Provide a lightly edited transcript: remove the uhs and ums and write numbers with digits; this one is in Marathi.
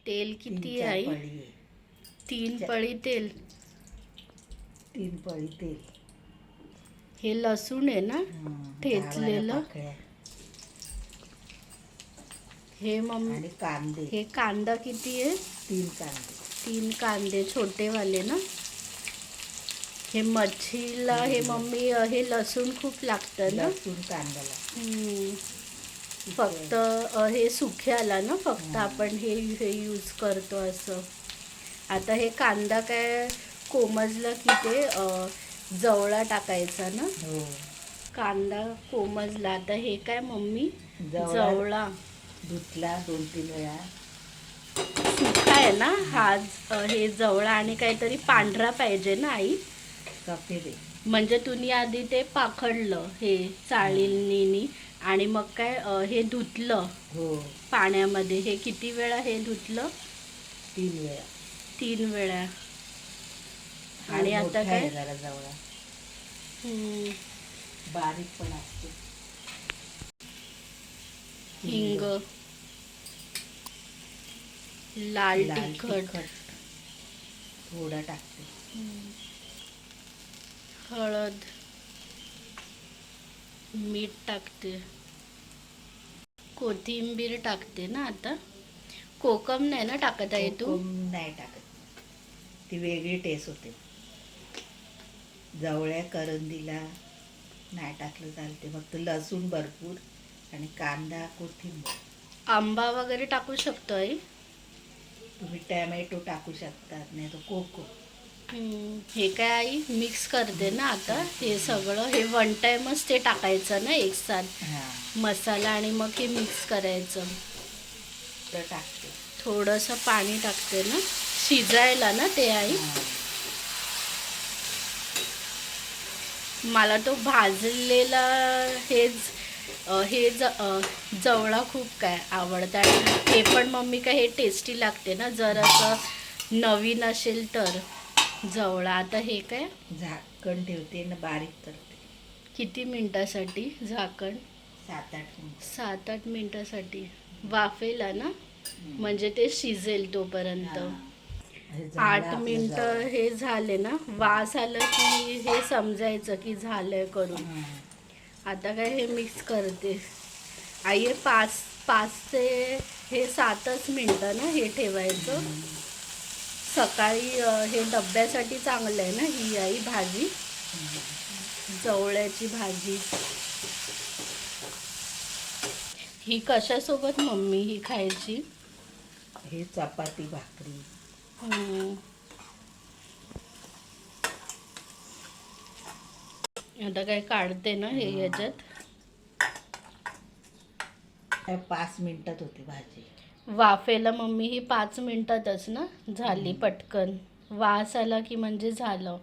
तेल किती 3-4 आहे? पळी आहे. 3 पळी तेल. 3 पळी तेल. हे लसूण आहे ना 10-12 ठेचलेलं? पाकळ्या हे मम्मी आणि कांदे. हे कांदा किती आहे? 3 कांदे. 3 कांदे छोटेवाले ना. हे मच्छीला हे मम्मी हे लसूण खूप लागतं ना. लसूण कांद्याला फक्त हे सुक्याला ना फक्त आपण हे हे यूज करतो असं. आता हे कांदा काय कोमजला की ते जवळा टाकायचा ना. हो. कांदा कोमजला. आता हे काय मम्मी? जवळा धुतला 2-3 वेळा. सुका आहे ना हा हे जवळा. आणि काहीतरी पांढरा पाहिजे ना आई? सफेद आहे. म्हणजे तुम्ही आधी ते पाखडलं हे चाळणीनी आणि मग काय हे धुतलं हो. पाण्यामध्ये. हे किती वेळा हे धुतलं? 3 वेळा. 3 वेळा. आणि आता मोठा काय? आहे जरा जवळा. बारीक पण असतो. हिंग, लाल तिखट, थोडा टाकते. हळद, मीठ टाकते, कोथिंबीर टाकते ना. आता कोकम नाही ना टाकत आहे तू? कोकम नाही टाकत. ती वेगळी टेस्ट होते. जवळ्या करंदीला नाही टाकलं चालते. फक्त लसूण भरपूर आणि कांदा, कोथिंबीर. आंबा वगैरे टाकू शकतो आई? तुम्ही टॅमॅटो टाकू शकतात, नाही तर कोको. हे काय आई मिक्स करते ना आता हे सगळं. हे वन टाइमच ते टाकायचं ना एक साथ मसाला आणि मग हे मिक्स करायचं. टाकते थोडंसं पाणी टाकते ना शिजायला ना ते आई. मला तो भाजलेला हेच हे जवळा खूप काय आवडतं. आणि हे पण मम्मी काय हे टेस्टी लागते ना जर असं नवीन असेल तर जवळा. आता हे काय झाकण ठेवते ना बारीक करते. किती मिनिटासाठी झाकण? 7-8 मिनिट. 7-8 मिनिटासाठी वाफेला ना. म्हणजे ते शिजेल तोपर्यंत. 8 मिनिटं हे झाले ना. वास आलं की हे समजायचं की झालंय करून. आता काय हे मिक्स करते आई. 5 ते हे 7च मिनिटं ना हे ठेवायचं. सकाळी हे डब्यासाठी चांगलं आहे ना ही आई भाजी, जवळ्याची भाजी. ही कशासोबत मम्मी ही खायची? हे चपाती भाकरी. आता काय काढते ना हे याच्यात. 5 मिनिटात होती भाजी. वाफेला मम्मी ही 5 मिनिटातच ना झाली पटकन. वास आला की म्हणजे झालं.